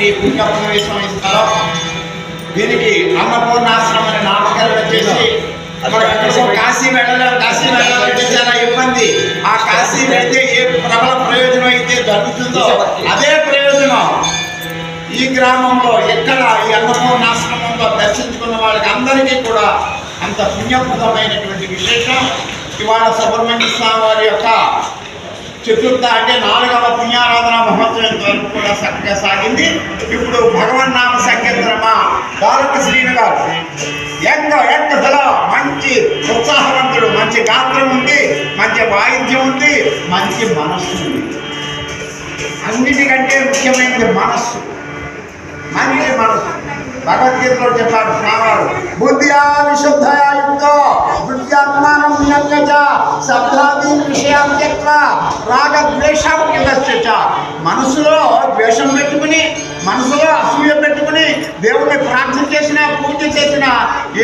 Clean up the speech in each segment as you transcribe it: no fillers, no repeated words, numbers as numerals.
ఈ పుణ్య ప్రవేశం ఈ స్థలం. దీనికి అన్నపూర్ణాశ్రమం అనే నామకరణం చేసి కాశీ వెళ్ళాలంటే చాలా ఇబ్బంది. ఆ కాశీ వెళ్తే ఏ ప్రబల ప్రయోజనం అయితే జరుగుతుందో అదే ప్రయోజనం ఈ గ్రామంలో ఎక్కడ ఈ అన్నపూర్ణాశ్రమంలో దర్శించుకున్న వాళ్ళకి అందరికీ కూడా అంత పుణ్యప్రదమైనటువంటి విశేషం. ఇవాళ సుబ్రహ్మణ్య స్వామి వారి యొక్క చతుర్థ అంటే 4వ పుణ్యారాధన మహోత్సవం వరకు కూడా చక్కగా సాగింది. ఇప్పుడు భగవన్నామ సంకీర్తన బాలక శ్రీను గారు ఎంతో మంచి ఉత్సాహవంతుడు, మంచి గాత్రం ఉంది, మంచి వాయిద్యం ఉంది, మంచి మనస్సు ఉంది. అన్నిటికంటే ముఖ్యమైనది మనస్సు. మంచి మనస్సు. భగవద్గీతలో చెప్పాడు స్వామివారు, బుద్ధియా విశుద్ధయా యుక్తో బుద్ధ్యాత్మానం నియంత్రణ శబ్దాది విషయాలు త్యక్త్వా రాగద్వేషాలు కింద మనసులో ద్వేషం పెట్టుకుని, మనసులో అసూయ పెట్టుకుని దేవుడిని ప్రార్థన చేసినా పూజ చేసినా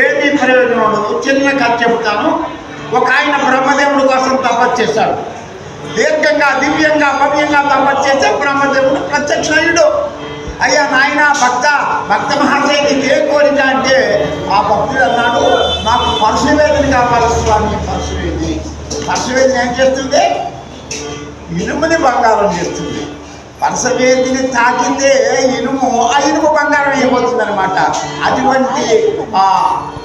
ఏమీ ప్రయోజనం ఉండదు. చిన్న కథ చెబుతాను. ఒక ఆయన బ్రహ్మదేవుడి కోసం తపస్సు చేశాడు. దీర్ఘంగా దివ్యంగా భవ్యంగా తపస్సు చేస్తే బ్రహ్మదేవుడు ప్రత్యక్షయుడు. అయ్యా నాయన భక్త మహాశయుడికి ఏం కోరిక అంటే ఆ భక్తుడు అన్నాడు, నాకు పరశువేదిని కావాలి స్వామి. పరశువేదిని ఏం చేస్తుంది? ఇనుముని బంగారం చేస్తుంది. పరశువేదిని తాకితే ఇనుము, ఆ ఇనుము బంగారం అయిపోతుంది అనమాట. అటువంటి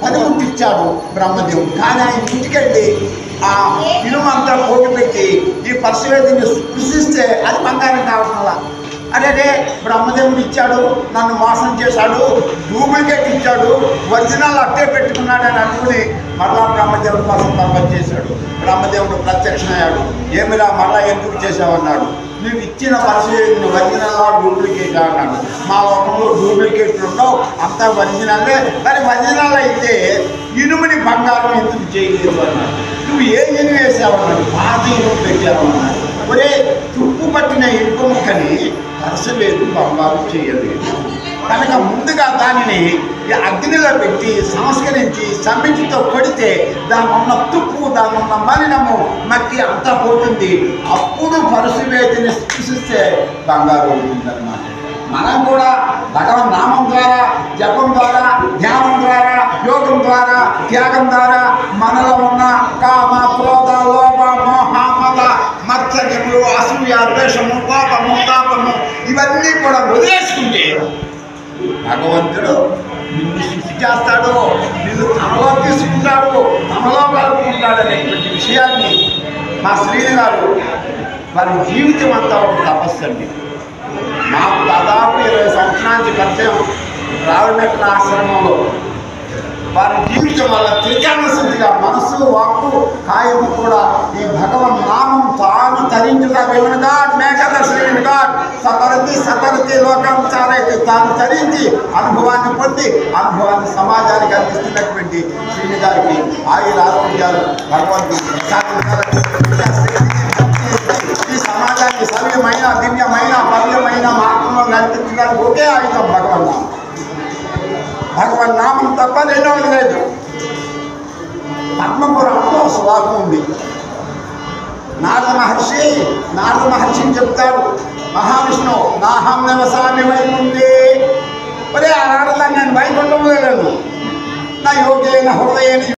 పనిముట్టు ఇచ్చాడు బ్రహ్మదేవుడు. కానీ ఆయన ఇంటికెళ్ళి ఆ ఇనుము అంతా పోటీ పెట్టి ఈ పరశువేదిని స్పృశిస్తే అది బంగారం కావట్లా. అదే బ్రహ్మదేవుడు ఇచ్చాడు, నన్ను మోసం చేశాడు, డూప్లికేట్ ఇచ్చాడు, ఒరిజినల్ అట్టే పెట్టుకున్నాడు అని అనుకుని మరలా బ్రహ్మదేవుడి కోసం తపస్సు చేశాడు. బ్రహ్మదేవుడు ప్రత్యక్షమయ్యాడు. ఏమిరా మరలా ఎందుకు చేశావన్నాడు. నువ్వు ఇచ్చిన పరశువేదిని ఒరిజినల్లా డూప్లికేట్ అన్నాడు. మా లోకంలో డూప్లికేట్లు ఉండవు, అంతా ఒరిజినల్లే. కానీ ఒరిజినల్ అయితే ఇనుముని బంగారం ఎందుకు చేయలేదు అన్నాడు. నువ్వు ఏ ఇనుము వేసావన్నాడు. పాత ఇనుము పెట్టావన్నాడు. ఒరే తుప్పు పట్టిన ఇనుప ముక్కని పరశువేది బంగారం చేయలేదు కనుక ముందుగా దానిని అగ్నిలో పెట్టి సంస్కరించి సమ్మిటితో కొడితే దాని ఉన్న తుప్పు, దాని ఉన్న మలినము, మట్టి అంతా పోతుంది. అప్పుడు పరశువేదిని స్పృశిస్తే బంగారం అవుతుందన్నమాట. మనం కూడా భగవన్ నామం ద్వారా, జపం ద్వారా, ధ్యానం ద్వారా, యోగం ద్వారా, త్యాగం ద్వారా మనలో ఉన్న కామ, క్రోధ, లోభ, మోహ, మద, మత్సర్యములు, అసూయ, ద్వేషము, కోపము, తాపము ఇవన్నీ కూడా వదిలేసుకుంటే భగవంతుడు నిన్ను సృష్టి చేస్తాడు, నిన్ను తనలో తీసుకుంటాడు, తనలో కలుపుకుంటాడు అనేటువంటి విషయాన్ని మా శ్రీని గారు వారి జీవితం అంతా ఒక తపస్సు అండి. నాకు దాదాపు 20 సంవత్సరాల నుంచి పరిచయం రావిమెట్ల ఆశ్రమంలో. వారి జీవితం వల్ల త్రికాణశుద్ధిగా మనస్సు, వాక్కు, కాయము కూడా ఈ భగవన్ నామం తాను తరించుగా వినగా మేఘద శ్రీని గాడ్ సతరతి లోకం చాలైతే తాను తరించి అనుభవాన్ని పొంది అనుభవాన్ని సమాజానికి అందిస్తున్నటువంటి శ్రీని గారికి ఆయుర ఆరోగ్యాలు భగవంతుడు ఈ సమాజాన్ని సవ్యమైన, దివ్యమైన, భవ్యమైన మార్గంలో నడిపించడానికి ఒకే ఆయుధం భగవన్నామం. భగవన్నామం తప్ప రెండవది లేదు. పద్మపురంలో శ్లోకం ఉంది. నారద మహర్షిని చెప్తాడు, మహావిష్ణు నాహం నివసామి వైకుంఠే. ఒరే ఆ నారద, నేను వైకుంఠంలో లేను. నా యోగేన హృదయేన